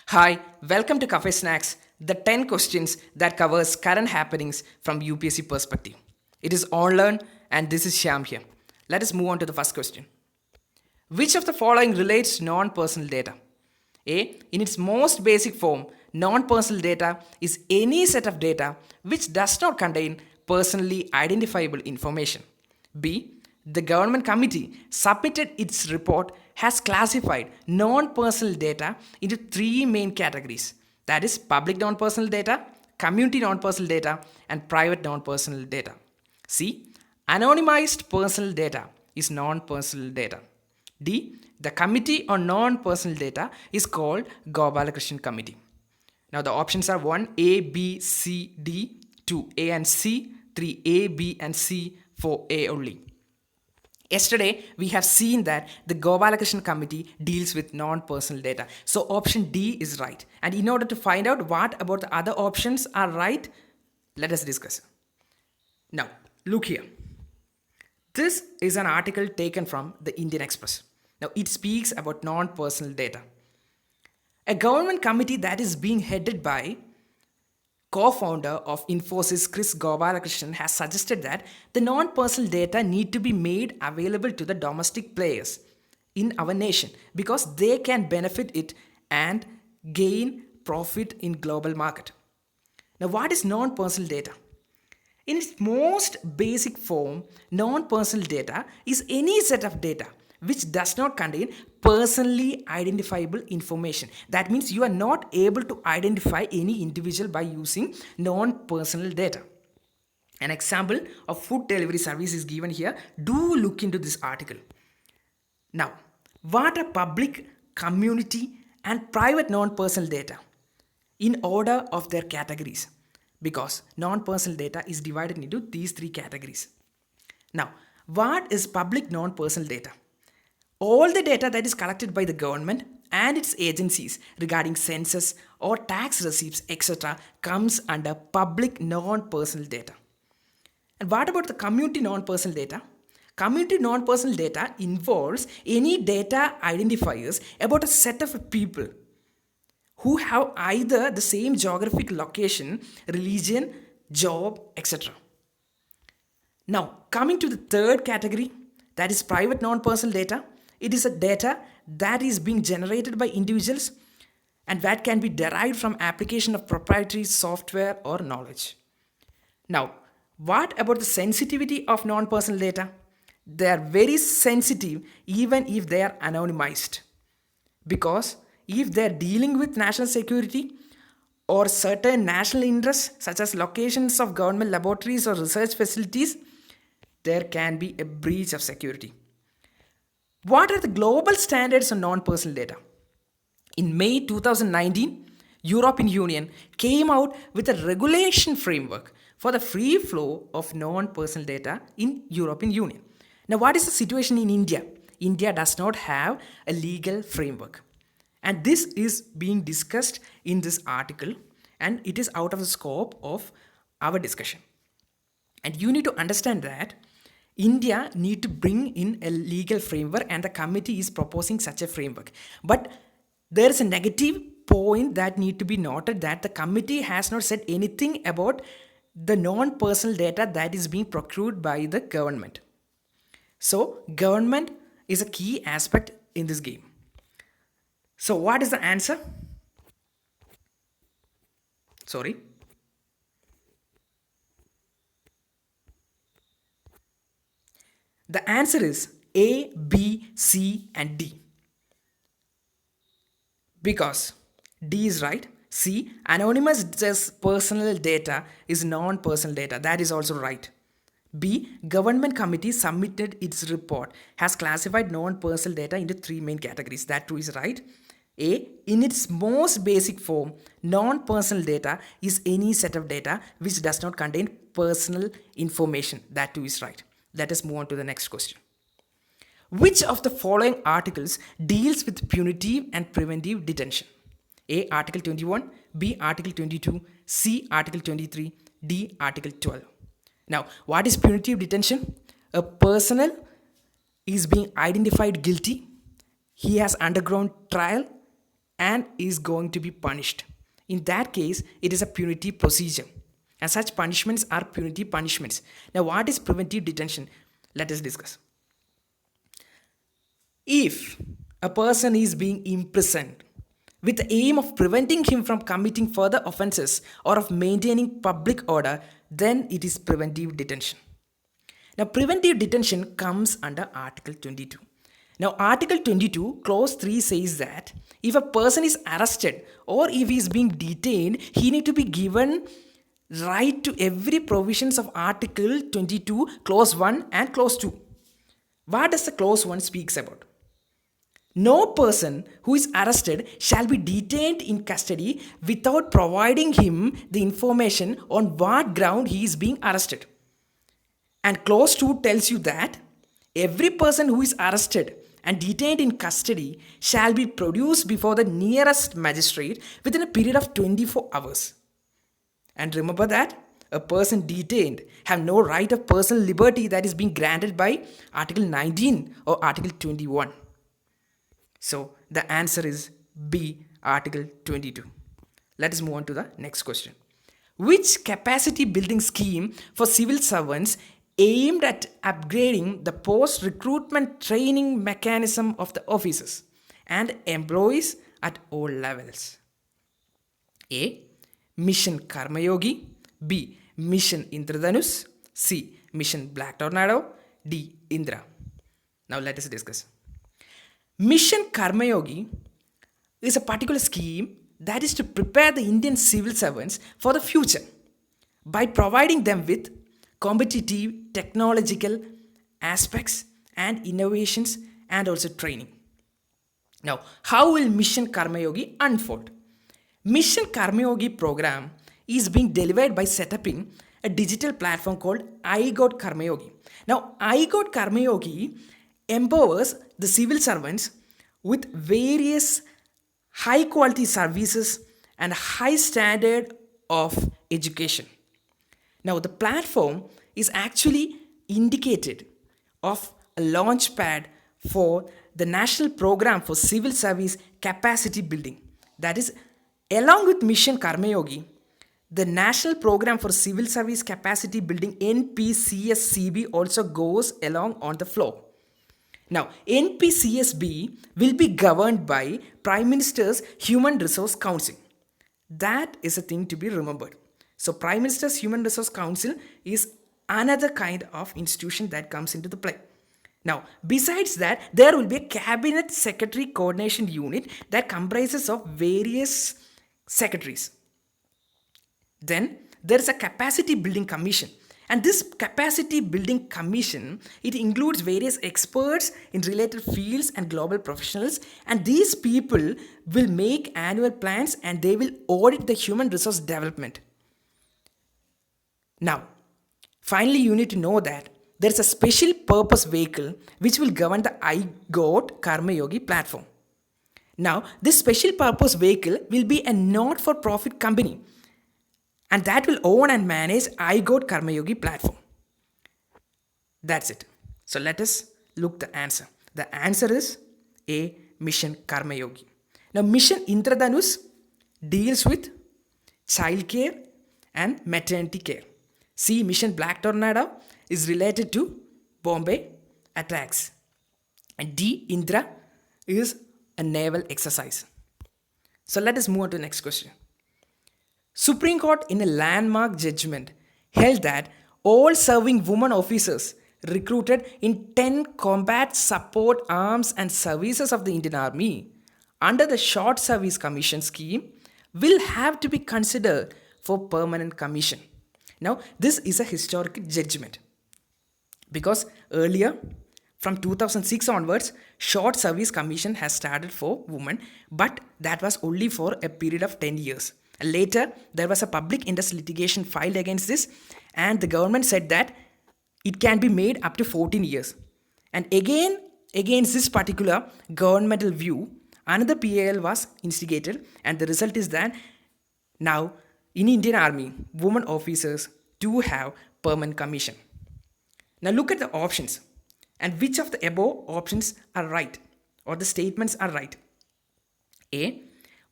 Hi, welcome to Cafe Snacks, the 10 questions that covers current happenings from UPSC perspective. It is Onlearn and this is Shyam here. Let us move on to the first question. Which of the following relates to non-personal data? A. In its most basic form, non-personal data is any set of data which does not contain personally identifiable information. B. The government committee submitted its report has classified non-personal data into three main categories. That is public non-personal data, community non-personal data, and private non-personal data. C. Anonymized personal data is non-personal data. D. The Committee on Non-Personal Data is called Gopalakrishnan Committee. Now the options are 1 A, B, C, D, 2 A and C, 3 A, B and C, 4 A only. Yesterday, we have seen that the Gopalakrishnan Committee deals with non-personal data. So option D is right. And in order to find out what about the other options are right, let us discuss. Now, look here. This is an article taken from the Indian Express. Now, it speaks about non-personal data. A government committee that is being headed by co-founder of Infosys Chris Gopalakrishnan has suggested that the non-personal data need to be made available to the domestic players in our nation because they can benefit it and gain profit in global market. Now, what is non-personal data? In its most basic form, non-personal data is any set of data which does not contain personally identifiable information. That means you are not able to identify any individual by using non-personal data. An example of food delivery service is given here. Do look into this article. Now, what are public, community, and private non-personal data in order of their categories? Because non-personal data is divided into these three categories. Now, what is public non-personal data? All the data that is collected by the government and its agencies regarding census or tax receipts, etc., comes under public non-personal data. And what about the community non-personal data? Community non-personal data involves any data identifiers about a set of people who have either the same geographic location, religion, job, etc. Now, coming to the third category, that is private non-personal data. It is a data that is being generated by individuals and that can be derived from application of proprietary software or knowledge. Now, what about the sensitivity of non-personal data? They are very sensitive even if they are anonymized. Because if they are dealing with national security or certain national interests such as locations of government laboratories or research facilities, there can be a breach of security. What are the global standards on non-personal data? In May 2019, European Union came out with a regulation framework for the free flow of non-personal data in European Union. Now, what is the situation in India? India does not have a legal framework. And this is being discussed in this article and it is out of the scope of our discussion. And you need to understand that India need to bring in a legal framework and the committee is proposing such a framework. But there is a negative point that need to be noted that the committee has not said anything about the non-personal data that is being procured by the government. So government is a key aspect in this game. So what is the answer? Sorry. The answer is A, B, C and D. Because D is right. C, anonymous personal data is non-personal data. That is also right. B, government committee submitted its report has classified non-personal data into three main categories. That too is right. A, in its most basic form, non-personal data is any set of data which does not contain personal information. That too is right. Let us move on to the next question. Which of the following articles deals with punitive and preventive detention? A. Article 21, B. Article 22, C. Article 23, D. Article 12. Now, what is punitive detention? A person is being identified guilty. He has undergone trial and is going to be punished. In that case, it is a punitive procedure. And such punishments are punitive punishments. Now, what is preventive detention? Let us discuss. If a person is being imprisoned with the aim of preventing him from committing further offenses or of maintaining public order, then it is preventive detention. Now, preventive detention comes under Article 22. Now, Article 22, Clause 3 says that if a person is arrested or if he is being detained, he need to be given right to every provisions of Article 22, Clause 1 and Clause 2. What does the Clause 1 speaks about? No person who is arrested shall be detained in custody without providing him the information on what ground he is being arrested. And Clause 2 tells you that every person who is arrested and detained in custody shall be produced before the nearest magistrate within a period of 24 hours. And remember that a person detained have no right of personal liberty that is being granted by Article 19 or Article 21. So the answer is B, Article 22. Let us move on to the next question. Which capacity building scheme for civil servants aimed at upgrading the post-recruitment training mechanism of the officers and employees at all levels? A. Mission Karmayogi. B. Mission Indradhanus. C. Mission Black Tornado. D. Indra. Now let us discuss. Mission Karmayogi is a particular scheme that is to prepare the Indian civil servants for the future by providing them with competitive technological aspects and innovations and also training. Now, how will Mission Karmayogi unfold? Mission Karmayogi program is being delivered by setting a digital platform called iGot Karmayogi. Now, iGot Karmayogi empowers the civil servants with various high quality services and high standard of education. Now, the platform is actually indicated of a launch pad for the National Program for Civil Service Capacity Building. That is, along with Mission Karmayogi, the National Program for Civil Service Capacity Building NPCSCB also goes along on the floor. Now, NPCSB will be governed by Prime Minister's Human Resource Council. That is a thing to be remembered. So, Prime Minister's Human Resource Council is another kind of institution that comes into the play. Now, besides that, there will be a Cabinet Secretary Coordination Unit that comprises of various secretaries. Then, there is a Capacity Building Commission. And this Capacity Building Commission, it includes various experts in related fields and global professionals. And these people will make annual plans and they will audit the human resource development. Now, finally, you need to know that there is a special purpose vehicle which will govern the iGot Karmayogi platform. Now, this special purpose vehicle will be a not-for-profit company, and that will own and manage iGot Karmayogi platform. That's it. So let us look the answer. The answer is A, Mission Karmayogi. Now, Mission Indradhanus deals with childcare and maternity care. C, Mission Black Tornado is related to Bombay attacks. And D, Indra is a naval exercise. So let us move on to the next question. Supreme Court in a landmark judgment held that all serving women officers recruited in 10 combat support arms and services of the Indian Army under the Short Service Commission scheme will have to be considered for permanent commission. Now, this is a historic judgment because earlier, from 2006 onwards, Short Service Commission has started for women, but that was only for a period of 10 years. Later, there was a public interest litigation filed against this, and the government said that it can be made up to 14 years. And again, against this particular governmental view, another PAL was instigated, and the result is that now in Indian Army, women officers do have permanent commission. Now look at the options and which of the above options are right or the statements are right. A.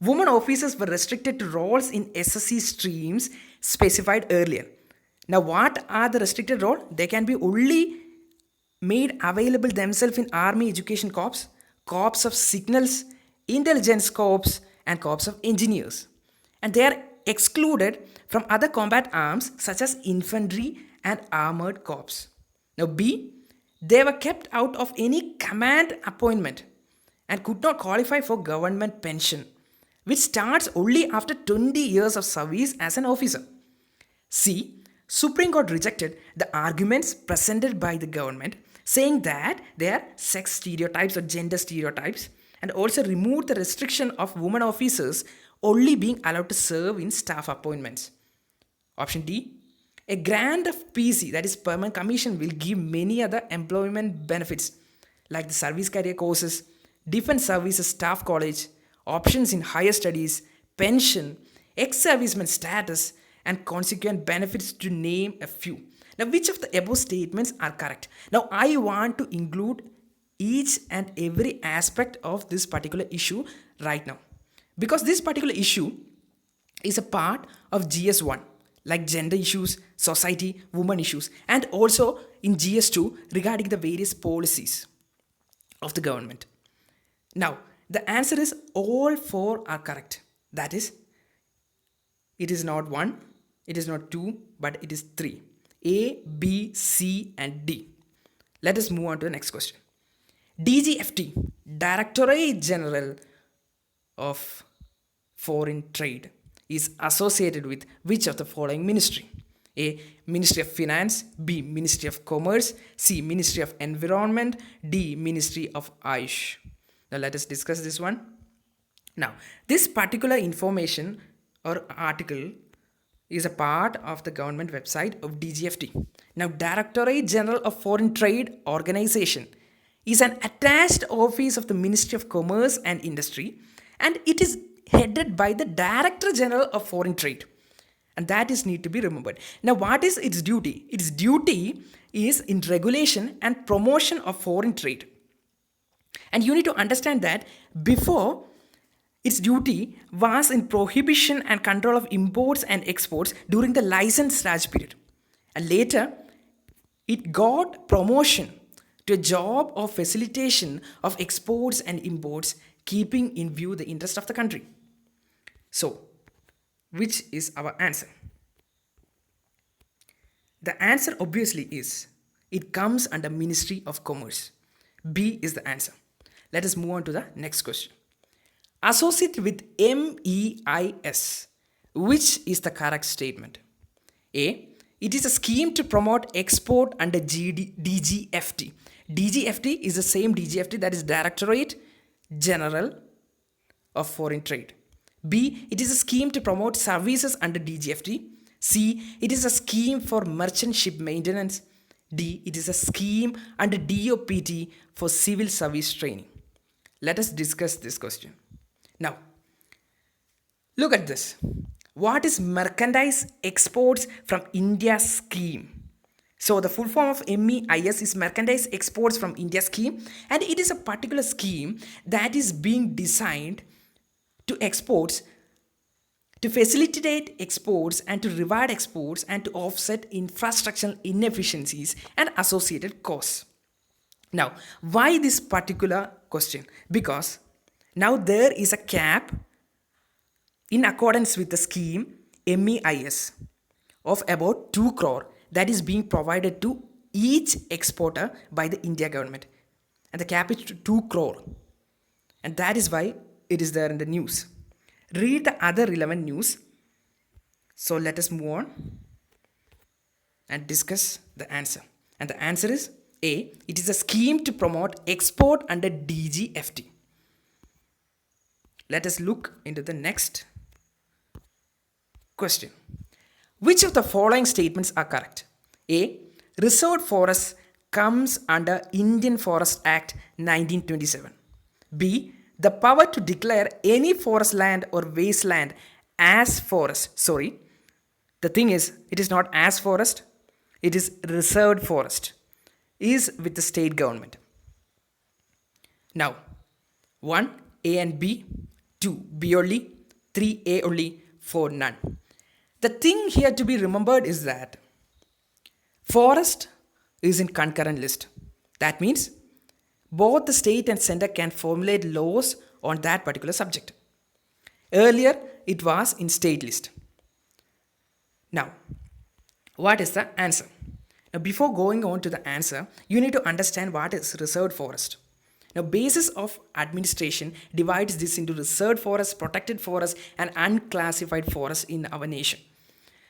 Women officers were restricted to roles in SSC streams specified earlier. Now, what are the restricted roles? They can be only made available themselves in Army Education Corps, Corps of Signals, Intelligence Corps, and Corps of Engineers. And they are excluded from other combat arms such as infantry and armored corps. Now, B, they were kept out of any command appointment and could not qualify for government pension, which starts only after 20 years of service as an officer. C, Supreme Court rejected the arguments presented by the government, saying that they are sex stereotypes or gender stereotypes, and also removed the restriction of women officers only being allowed to serve in staff appointments. Option D, a grant of PC, that is permanent commission, will give many other employment benefits like the service career courses, defense services staff college, options in higher studies, pension, ex-serviceman status, and consequent benefits, to name a few. Now, which of the above statements are correct? Now, I want to include each and every aspect of this particular issue right now, because this particular issue is a part of GS1, like gender issues, society, women issues, and also in GS2 regarding the various policies of the government. Now, the answer is all four are correct. That is, it is not 1, it is not 2, but it is 3. A, B, C, and D. Let us move on to the next question. DGFT, Directorate General of Foreign Trade, is associated with which of the following ministry? A, Ministry of Finance, B, Ministry of Commerce, C, Ministry of Environment, D, Ministry of Ayush. Now let us discuss this one. Now, this particular information or article is a part of the government website of DGFT. Now, Directorate General of Foreign Trade Organization is an attached office of the Ministry of Commerce and Industry, and it is headed by the Director General of Foreign Trade. And that is need to be remembered. Now, what is its duty? Its duty is in regulation and promotion of foreign trade. And you need to understand that before, its duty was in prohibition and control of imports and exports during the license Raj period. And later, it got promotion to a job of facilitation of exports and imports, keeping in view the interest of the country. So, which is our answer? The answer obviously is, it comes under Ministry of Commerce. B is the answer. Let us move on to the next question. Associated with MEIS, which is the correct statement? A, it is a scheme to promote export under DGFT. DGFT is the same DGFT, that is Directorate General of Foreign Trade. B, it is a scheme to promote services under DGFT. C, it is a scheme for merchant ship maintenance. D, it is a scheme under DOPT for civil service training. Let us discuss this question. Now, look at this. What is Merchandise Exports from India Scheme? So the full form of MEIS is Merchandise Exports from India Scheme, and it is a particular scheme that is being designed to exports, to facilitate exports and to reward exports and to offset infrastructural inefficiencies and associated costs. Now, why this particular question? Because now there is a cap in accordance with the scheme MEIS of about 2 crore that is being provided to each exporter by the India government. And the cap is 2 crore. And that is why it is there in the news. Read the other relevant news. So let us move on and discuss the answer. And the answer is A, it is a scheme to promote export under DGFT. Let us look into the next question. Which of the following statements are correct? A, reserved forests comes under Indian Forest Act 1927. B, the power to declare any forest land or wasteland as forest. Sorry, the thing is, it is not as forest, it is reserved forest, is with the state government. Now, 1, A and B, 2 B only, 3 A only, 4 none. The thing here to be remembered is that forest is in concurrent list. That means both the state and center can formulate laws on that particular subject. Earlier, it was in state list. Now, what is the answer? Now, before going on to the answer, you need to understand what is reserved forest. Now, basis of administration divides this into reserved forest, protected forest, and unclassified forest in our nation.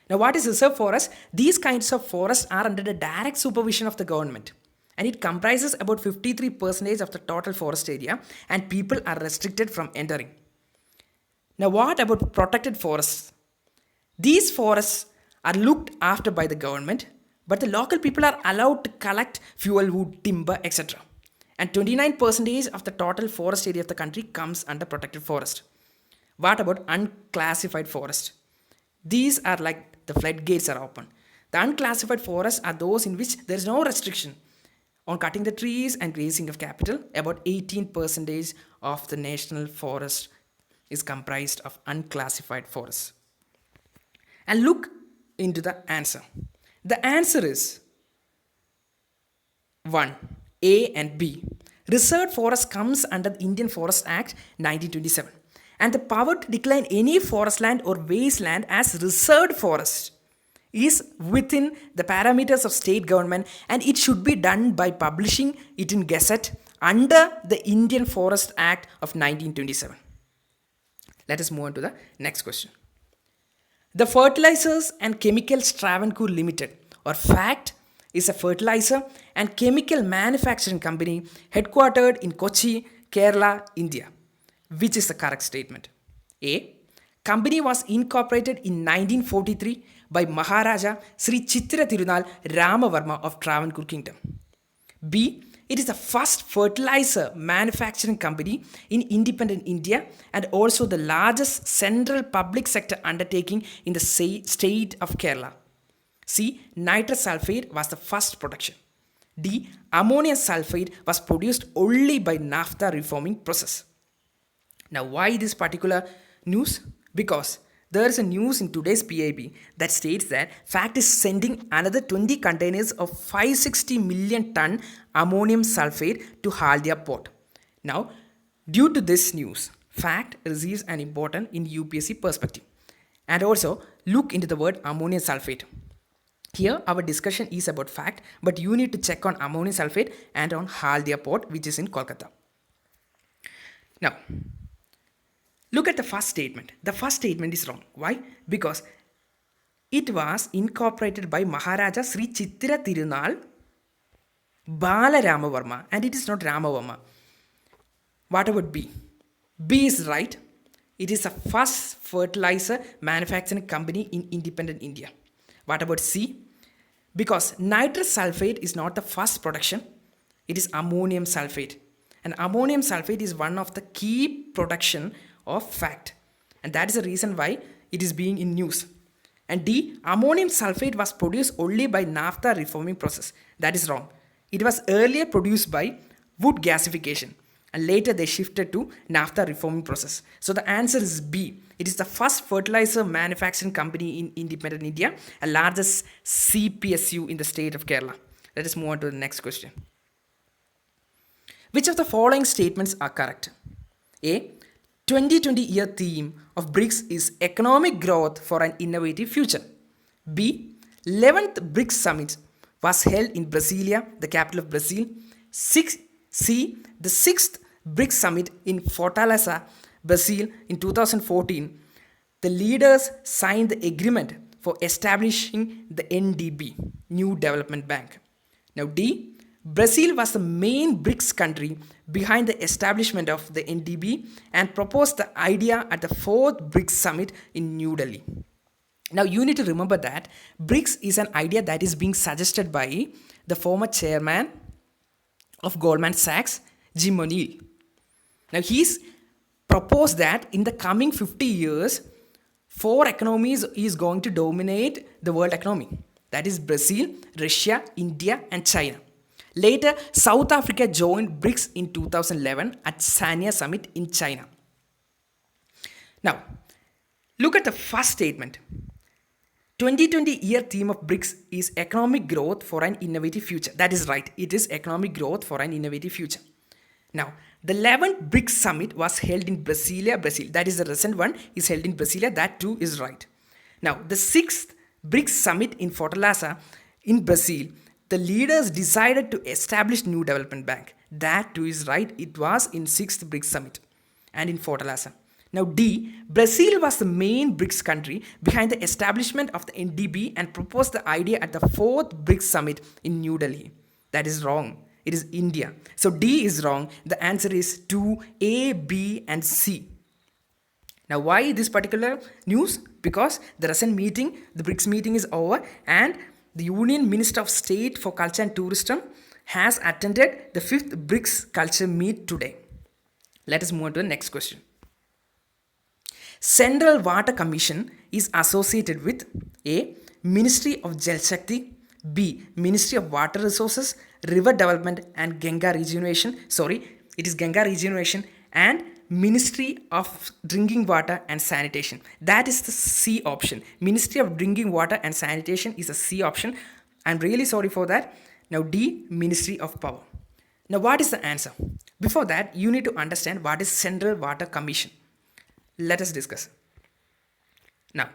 Now, what is reserved forest? These kinds of forests are under the direct supervision of the government, and it comprises about 53% of the total forest area, and people are restricted from entering. Now, what about protected forests? These forests are looked after by the government, but the local people are allowed to collect fuel, wood, timber, etc. And 29% of the total forest area of the country comes under protected forest. What about unclassified forest? These are like the floodgates are open. The unclassified forests are those in which there is no restriction on cutting the trees and grazing of capital. About 18% of the national forest is comprised of unclassified forests. And look into the answer. The answer is 1. A and B. Reserved forest comes under the Indian Forest Act 1927. And the power to declare any forest land or wasteland as reserved forest is within the parameters of state government, and it should be done by publishing it in Gazette under the Indian Forest Act of 1927. Let us move on to the next question. The Fertilizers and Chemicals Travancore Limited, or FACT, is a fertilizer and chemical manufacturing company headquartered in Kochi, Kerala, India. Which is the correct statement? A. Company was incorporated in 1943 by Maharaja Sri Chittra Tirunal Ramavarma of Travancore Kingdom. B. It is the first fertilizer manufacturing company in independent India and also the largest central public sector undertaking in the state of Kerala. C. Nitrous sulfate was the first production. D. Ammonium sulfate was produced only by naphtha reforming process. Now, why this particular news? Because there is a news in today's PIB that states that FACT is sending another 20 containers of 560 million ton ammonium sulfate to Haldia port. Now, due to this news, FACT receives an important in UPSC perspective. And also, look into the word ammonium sulfate. Here, our discussion is about FACT, but you need to check on ammonium sulfate and on Haldia port, which is in Kolkata. Now, look at the first statement. The first statement is wrong. Why? Because it was incorporated by Maharaja Sri Chittra Tirunal Bala Ramavarma, and it is not Ramavarma. What about B? B is right. It is the first fertilizer manufacturing company in independent India. What about C? Because nitrous sulfate is not the first production. It is ammonium sulfate. And ammonium sulfate is one of the key production of FACT, and that is the reason why it is being in news. And D, ammonium sulfate was produced only by naphtha reforming process. That is wrong. It was earlier produced by wood gasification, and later they shifted to naphtha reforming process. So the answer is B. It is the first fertilizer manufacturing company in independent India, and largest CPSU in the state of Kerala. Let us move on to the next question. Which of the following statements are correct? A. 2020 year theme of Brics is economic growth for an innovative future. B. 11th Brics Summit was held in Brasilia, the capital of Brazil. C. The 6th Brics Summit in Fortaleza, Brazil in 2014. The leaders signed the agreement for establishing the NDB, New Development Bank. Now D. Brazil was the main BRICS country behind the establishment of the NDB and proposed the idea at the 4th BRICS Summit in New Delhi. Now you need to remember that BRICS is an idea that is being suggested by the former chairman of Goldman Sachs, Jim O'Neill. Now he's proposed that in the coming 50 years, 4 economies is going to dominate the world economy. That is Brazil, Russia, India and China. Later, South Africa joined BRICS in 2011 at Sanya Summit in China. Now, look at the first statement. 2020 year theme of Brics is economic growth for an innovative future. That is right. It is economic growth for an innovative future. Now, the 11th Brics summit was held in Brasilia, Brazil. That is the recent one is held in Brasilia. That too is right. Now, the 6th Brics summit in Fortaleza in Brazil, the leaders decided to establish new development bank. That too is right. It was in 6th Brics summit and in Fortaleza. Now D, Brazil was the main BRICS country behind the establishment of the NDB and proposed the idea at the 4th BRICS summit in New Delhi. That is wrong. It is India. So D is wrong. The answer is 2, A, B and C. Now why this particular news? Because the recent meeting, the BRICS meeting is over and the Union Minister of State for Culture and Tourism has attended the 5th BRICS Culture Meet today. Let us move on to the next question. Central Water Commission is associated with A. Ministry of Jal Shakti, B. Ministry of Water Resources, River Development and Ganga Regeneration. It is Ganga Regeneration and Ministry of Drinking Water and Sanitation. That is the C option. Ministry of Drinking Water and Sanitation is a C option. I'm really sorry for that. Now D. Ministry of Power. Now what is the answer? Before that, you need to understand what is Central Water Commission. Let us discuss. Now,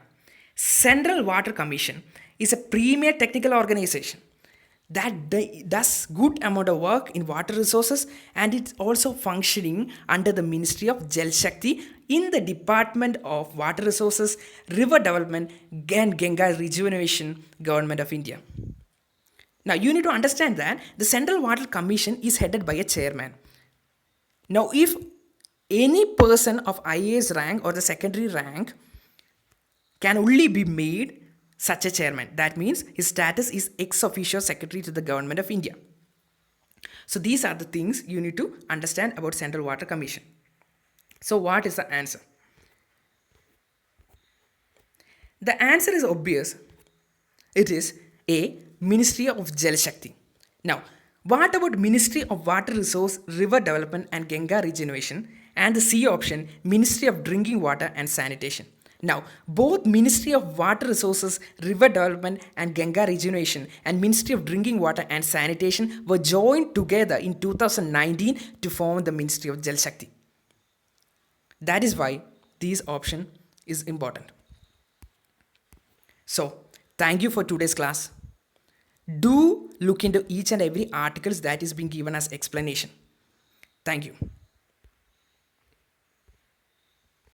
Central Water Commission is a premier technical organization that does good amount of work in water resources and it's also functioning under the Ministry of Jal Shakti in the Department of Water Resources, River Development and Ganga Regeneration, Government of India. Now, you need to understand that the Central Water Commission is headed by a chairman. Now, if any person of IAS rank or the secondary rank can only be made such a chairman. That means his status is ex officio secretary to the Government of India. So these are the things you need to understand about Central Water Commission. So what is the answer? The answer is obvious. It is A. Ministry of Jal Shakti. Now, what about Ministry of Water Resource, River Development and Ganga Regeneration? And the C option, Ministry of Drinking Water and Sanitation. Now, both Ministry of Water Resources, River Development and Ganga Regeneration and Ministry of Drinking Water and Sanitation were joined together in 2019 to form the Ministry of Jal Shakti. That is why this option is important. So, thank you for today's class. Do look into each and every articles that is being given as explanation. Thank you.